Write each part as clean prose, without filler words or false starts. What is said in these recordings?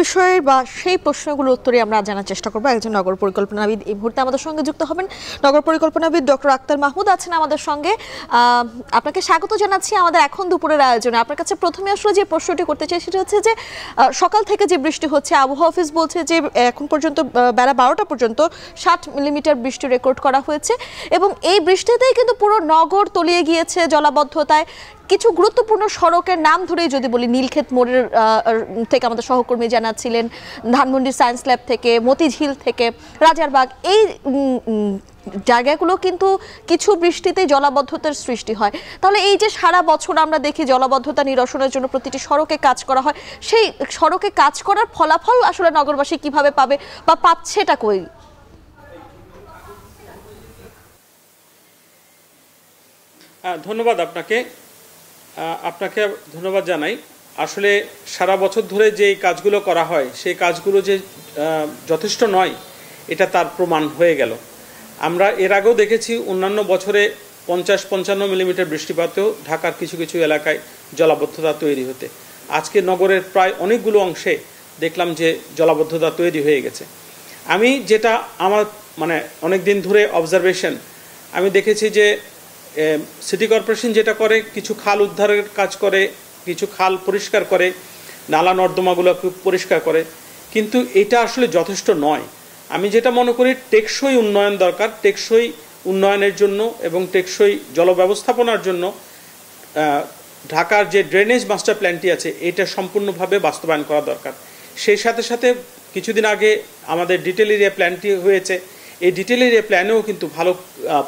বিষয়ে বা সেই প্রশ্নগুলোর উত্তরে আমরা জানার চেষ্টা করব। একজন নগর পরিকল্পনাবিদ এই মুহূর্তে আমাদের সঙ্গে যুক্ত হবেন। নগর পরিকল্পনাবিদ ডক্টর আক্তার মাহমুদ আছেন আমাদের সঙ্গে। আপনাকে স্বাগত জানাচ্ছি আমাদের এখন দুপুরের আয়োজনে। আপনার কাছে প্রথমে আসলে যে প্রশ্নটি করতে চাই সেটা হচ্ছে যে সকাল থেকে যে বৃষ্টি হচ্ছে, আবহাওয়া অফিস বলছে যে এখন পর্যন্ত বেলা 12টা পর্যন্ত 60 মিলিমিটার বৃষ্টি রেকর্ড করা হয়েছে এবং এই বৃষ্টিতেই কিন্তু পুরো নগর তলিয়ে গিয়েছে জলাবদ্ধতায়। কিছু গুরুত্বপূর্ণ সড়কের নাম ধরেই যদি বলি, নীলক্ষেত মোড়ের থেকে আমাদের সহকর্মী জানাচ্ছিলেন, ধানমন্ডি সায়েন্স ল্যাব থেকে, মতিঝিল থেকে, রাজারবাগ, এই জায়গাগুলো কিন্তু কিছু বৃষ্টিতেই জলাবদ্ধতার সৃষ্টি হয়। তাহলে এই যে সারা বছর আমরা দেখি জলাবদ্ধতা নিরসনের জন্য প্রতিটি সড়কে কাজ করা হয়, সেই সড়কে কাজ করার ফলাফল আসলে নগরবাসী কিভাবে পাবে বা পাচ্ছেটা কই? ধন্যবাদ আপনাকে ধন্যবাদ জানাই। আসলে সারা বছর ধরে যে কাজগুলো করা হয় সেই কাজগুলো যে যথেষ্ট নয় এটা তার প্রমাণ হয়ে গেল। আমরা এর আগেও দেখেছি অন্যান্য বছরে 50-55 মিলিমিটার বৃষ্টিপাতেও ঢাকার কিছু কিছু এলাকায় জলাবদ্ধতা তৈরি হতে। আজকে নগরের প্রায় অনেকগুলো অংশে দেখলাম যে জলাবদ্ধতা তৈরি হয়ে গেছে। আমি যেটা আমার অনেক দিন ধরে অবজারভেশন, আমি দেখেছি যে সিটি কর্পোরেশন যেটা করে, কিছু খাল উদ্ধারের কাজ করে, কিছু খাল পরিষ্কার করে, নালা নর্দমাগুলো পরিষ্কার করে, কিন্তু এটা আসলে যথেষ্ট নয়। আমি যেটা মনে করি টেকসই উন্নয়ন দরকার। টেকসই উন্নয়নের জন্য এবং টেকসই জল ব্যবস্থাপনার জন্য ঢাকার যে ড্রেনেজ মাস্টার প্ল্যানটি আছে এটা সম্পূর্ণভাবে বাস্তবায়ন করা দরকার। সেই সাথে সাথে কিছুদিন আগে আমাদের ডিটেল এরিয়া প্ল্যানটি হয়েছে, এই ডিটেল এরিয়া প্ল্যানেও কিন্তু ভালো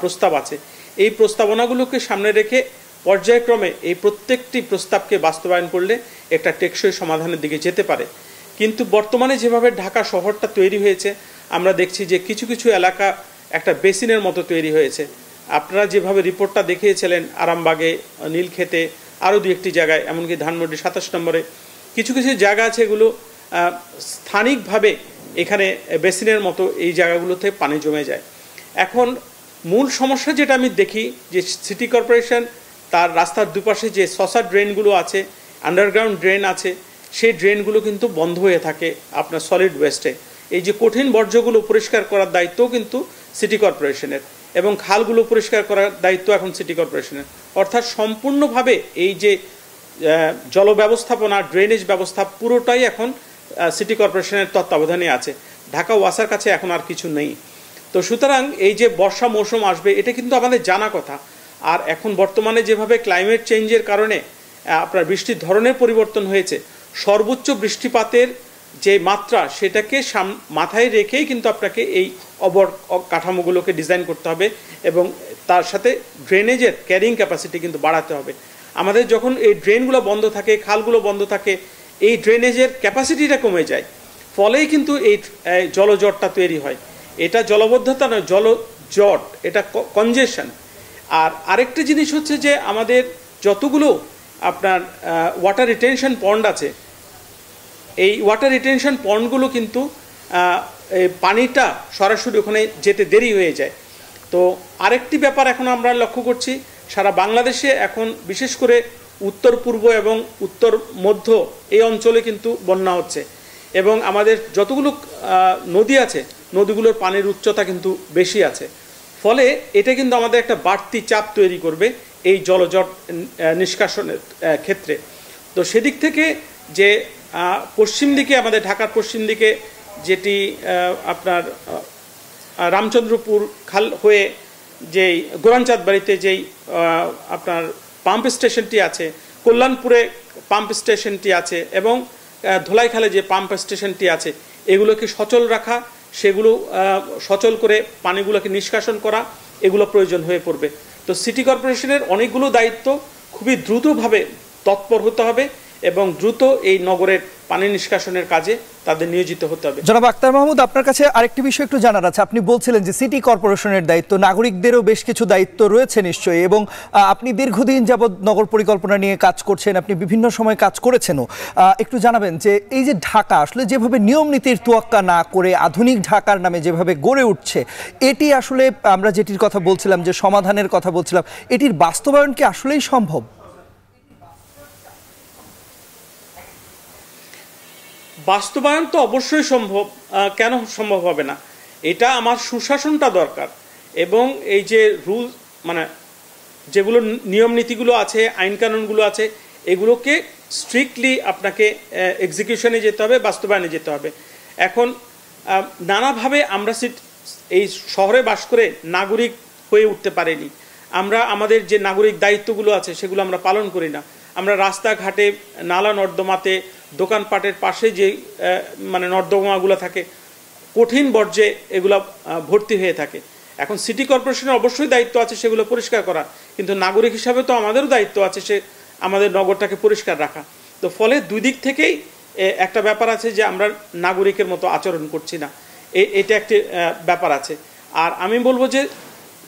প্রস্তাব আছে। এই প্রস্তাবনাগুলোকে সামনে রেখে পর্যায়ক্রমে এই প্রত্যেকটি প্রস্তাবকে বাস্তবায়ন করলে একটা টেকসই সমাধানের দিকে যেতে পারে। কিন্তু বর্তমানে যেভাবে ঢাকা শহরটা তৈরি হয়েছে, আমরা দেখছি যে কিছু কিছু এলাকা একটা বেসিনের মতো তৈরি হয়েছে। আপনারা যেভাবে রিপোর্টটা দেখিয়েছিলেন, আরামবাগে, নীলক্ষেতে, আরও দু একটি জায়গায়, এমনকি ধানমন্ডি 27 নম্বরে কিছু কিছু জায়গা আছে, এগুলো স্থানিকভাবে এখানে বেসিনের মতো এই জায়গাগুলোতে পানি জমে যায়। এখন মূল সমস্যা যেটা আমি দেখি যে সিটি কর্পোরেশন তার রাস্তার দুপাশে যে সসার ড্রেনগুলো আছে, আন্ডারগ্রাউন্ড ড্রেন আছে, সেই ড্রেনগুলো কিন্তু বন্ধ হয়ে থাকে আপনার সলিড ওয়েস্টে। এই যে কঠিন বর্জ্যগুলো পরিষ্কার করার দায়িত্ব কিন্তু সিটি কর্পোরেশনের, এবং খালগুলো পরিষ্কার করার দায়িত্ব এখন সিটি কর্পোরেশনের। অর্থাৎ সম্পূর্ণভাবে এই যে জল ব্যবস্থাপনা, ড্রেনেজ ব্যবস্থা পুরোটাই এখন সিটি কর্পোরেশনের তত্ত্বাবধানে আছে। ঢাকা ওয়াসার কাছে এখন আর কিছু নেই। তো সুতরাং এই যে বর্ষা মৌসুম আসবে এটা কিন্তু আমাদের জানা কথা। আর এখন বর্তমানে যেভাবে ক্লাইমেট চেঞ্জের কারণে আপনার বৃষ্টির ধরনের পরিবর্তন হয়েছে, সর্বোচ্চ বৃষ্টিপাতের যে মাত্রা সেটাকে মাথায় রেখেই কিন্তু আপনাকে এই কাঠামোগুলোকে ডিজাইন করতে হবে এবং তার সাথে ড্রেনেজের ক্যারিং ক্যাপাসিটি কিন্তু বাড়াতে হবে। আমাদের যখন এই ড্রেনগুলো বন্ধ থাকে, খালগুলো বন্ধ থাকে, এই ড্রেনেজের ক্যাপাসিটিটা কমে যায়, ফলেই কিন্তু এই জলজটটা তৈরি হয়। এটা জলবদ্ধতা নয়, জলজট, এটা কনজেশন। আর আরেকটা জিনিস হচ্ছে যে আমাদের যতগুলো আপনার ওয়াটার রিটেনশন পন্ড আছে, এই ওয়াটার রিটেনশন পন্ডগুলো কিন্তু পানিটা সরাসরি ওখানে যেতে দেরি হয়ে যায়। তো আরেকটি ব্যাপার এখন আমরা লক্ষ্য করছি, সারা বাংলাদেশে এখন বিশেষ করে উত্তর পূর্ব এবং উত্তর মধ্য এই অঞ্চলে কিন্তু বন্যা হচ্ছে, এবং আমাদের যতগুলো নদী আছে নদীগুলোর পানির উচ্চতা কিন্তু বেশি আছে। ফলে এটা কিন্তু আমাদের একটা বাড়তি চাপ তৈরি করবে এই জলজট নিষ্কাশনের ক্ষেত্রে। তো সেদিক থেকে যে পশ্চিম দিকে, আমাদের ঢাকার পশ্চিম দিকে যেটি আপনার রামচন্দ্রপুর খাল হয়ে যেই গোরানচাঁদ বাড়িতে যেই আপনার পাম্প স্টেশনটি আছে, কল্যাণপুরে পাম্প স্টেশনটি আছে, এবং ধোলাইখালে যে পাম্প স্টেশনটি আছে, এগুলোকে সচল রাখা, সেগুলো সচল করে পানিগুলোকে নিষ্কাশন করা, এগুলো প্রয়োজন হয়ে পড়বে। তো সিটি কর্পোরেশনের অনেকগুলো দায়িত্ব খুবই দ্রুতভাবে তৎপর হতে হবে এবং দ্রুত এই নগরের পানি নিষ্কাশনের কাজে তাদের নিয়োজিত হতে হবে। জনাব আক্তার মাহমুদ, আপনার কাছে আরেকটি বিষয় একটু জানার আছে। আপনি বলছিলেন যে সিটি কর্পোরেশনের দায়িত্ব, নাগরিকদেরও বেশ কিছু দায়িত্ব রয়েছে নিশ্চয়ই, এবং আপনি দীর্ঘদিন যাবৎ নগর পরিকল্পনা নিয়ে কাজ করছেন, আপনি বিভিন্ন সময় কাজ করেছেনও। একটু জানাবেন যে এই যে ঢাকা আসলে যেভাবে নিয়ম নীতির তোয়াক্কা না করে আধুনিক ঢাকার নামে যেভাবে গড়ে উঠছে, এটি আসলে আমরা যেটির কথা বলছিলাম, যে সমাধানের কথা বলছিলাম, এটির বাস্তবায়ন কি আসলেই সম্ভব? বাস্তবায়ন তো অবশ্যই সম্ভব, কেন সম্ভব হবে না? এটা আমার সুশাসনটা দরকার, এবং এই যে রুল মানে যেগুলো নিয়ম নীতিগুলো আছে, আইন কানুনগুলো আছে, এগুলোকে স্ট্রিক্টলি আপনাকে এক্সিকিউশনে যেতে হবে, বাস্তবায়নে যেতে হবে। এখন নানাভাবে আমরা এই শহরে বাস করে নাগরিক হয়ে উঠতে পারিনি। আমরা আমাদের যে নাগরিক দায়িত্বগুলো আছে সেগুলো আমরা পালন করি না। আমরা রাস্তাঘাটে, নালা নর্দমাতে, দোকানপাটের পাশে যে মানে নর্দমাগুলো থাকে, কঠিন বর্জ্যে এগুলো ভর্তি হয়ে থাকে। এখন সিটি কর্পোরেশনের অবশ্যই দায়িত্ব আছে সেগুলো পরিষ্কার করা, কিন্তু নাগরিক হিসাবে তো আমাদেরও দায়িত্ব আছে সে আমাদের নগরটাকে পরিষ্কার রাখা। তো ফলে দুই দিক থেকেই একটা ব্যাপার আছে যে আমরা নাগরিকের মতো আচরণ করছি না, এটা একটি ব্যাপার আছে। আর আমি বলবো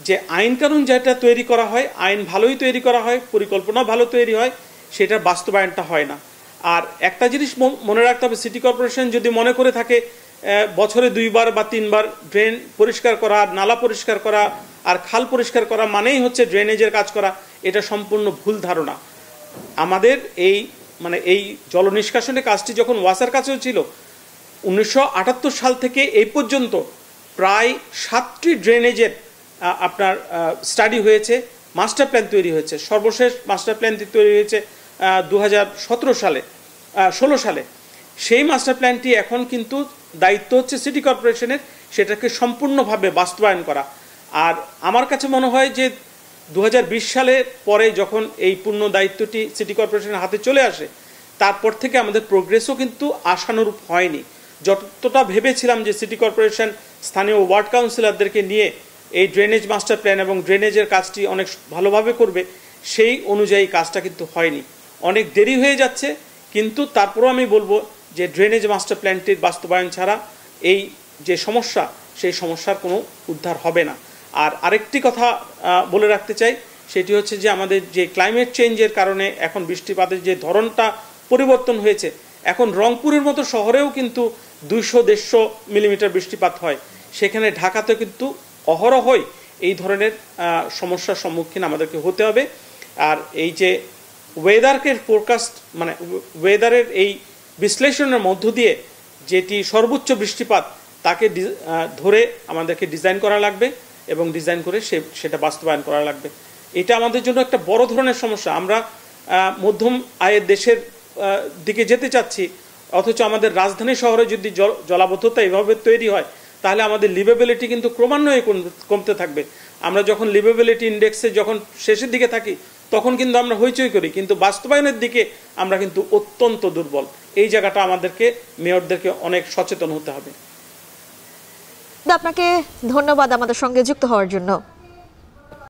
যে আইন কানুন যেটা তৈরি করা হয়, আইন ভালোই তৈরি করা হয়, পরিকল্পনা ভালো তৈরি হয়, সেটার বাস্তবায়নটা হয় না। আর একটা জিনিস মনে রাখতে হবে, সিটি কর্পোরেশন যদি মনে করে থাকে বছরে 2 বার বা 3 বার ড্রেন পরিষ্কার করা, নালা পরিষ্কার করা আর খাল পরিষ্কার করা মানেই হচ্ছে ড্রেনেজের কাজ করা, এটা সম্পূর্ণ ভুল ধারণা। আমাদের এই জল নিষ্কাশনের কাজটি যখন ওয়াসার কাছেও ছিল, 1978 সাল থেকে এই পর্যন্ত প্রায় 7টি ড্রেনেজের আপনার স্টাডি হয়েছে, মাস্টার প্ল্যান তৈরি হয়েছে। সর্বশেষ মাস্টার প্ল্যানটি তৈরি হয়েছে 2016 সালে। সেই মাস্টার প্ল্যানটি এখন কিন্তু দায়িত্ব হচ্ছে সিটি কর্পোরেশনের, সেটাকে সম্পূর্ণভাবে বাস্তবায়ন করা। আর আমার কাছে মনে হয় যে 2020 সালের পরে যখন এই পূর্ণ দায়িত্বটি সিটি কর্পোরেশনের হাতে চলে আসে, তারপর থেকে আমাদের প্রোগ্রেসও কিন্তু আশানুরূপ হয়নি। যতটা ভেবেছিলাম যে সিটি কর্পোরেশন স্থানীয় ওয়ার্ড কাউন্সিলরদেরকে নিয়ে এই ড্রেনেজ মাস্টার প্ল্যান এবং ড্রেনেজের কাজটি অনেক ভালোভাবে করবে, সেই অনুযায়ী কাজটা কিন্তু হয়নি, অনেক দেরি হয়ে যাচ্ছে। কিন্তু তারপরেও আমি বলবো যে ড্রেনেজ মাস্টার প্ল্যানটির বাস্তবায়ন ছাড়া এই যে সমস্যা, সেই সমস্যার কোনো উদ্ধার হবে না। আর আরেকটি কথা বলে রাখতে চাই, সেটি হচ্ছে যে আমাদের যে ক্লাইমেট চেঞ্জের কারণে এখন বৃষ্টিপাতের যে ধরনটা পরিবর্তন হয়েছে, এখন রংপুরের মতো শহরেও কিন্তু 200-150 মিলিমিটার বৃষ্টিপাত হয়, সেখানে ঢাকাতে কিন্তু অহরহই এই ধরনের সমস্যার সম্মুখীন আমাদেরকে হতে হবে। আর এই যে ওয়েদারকে ফোরকাস্ট মানে ওয়েদারের এই বিশ্লেষণের মধ্য দিয়ে যেটি সর্বোচ্চ বৃষ্টিপাত, তাকে ধরে আমাদেরকে ডিজাইন করা লাগবে এবং ডিজাইন করে সেটা বাস্তবায়ন করা লাগবে। এটা আমাদের জন্য একটা বড় ধরনের সমস্যা। আমরা মধ্যম আয়ের দেশের দিকে যেতে চাচ্ছি, অথচ আমাদের রাজধানী শহরে যদি জলাবদ্ধতা এভাবে তৈরি হয়, তাহলে আমাদের লিভেবিলিটি কিন্তু ক্রমান্বয়ে কমতে থাকবে। আমরা যখন লিভেবিলিটি ইন্ডেক্সে যখন শেষের দিকে থাকি, তখন কিন্তু আমরা হইচই করি, কিন্তু বাস্তবায়নের দিকে আমরা কিন্তু অত্যন্ত দুর্বল। এই জায়গাটা আমাদেরকে, মেয়রদেরকে অনেক সচেতন হতে হবে। আপনাকে ধন্যবাদ আমাদের সঙ্গে যুক্ত হওয়ার জন্য।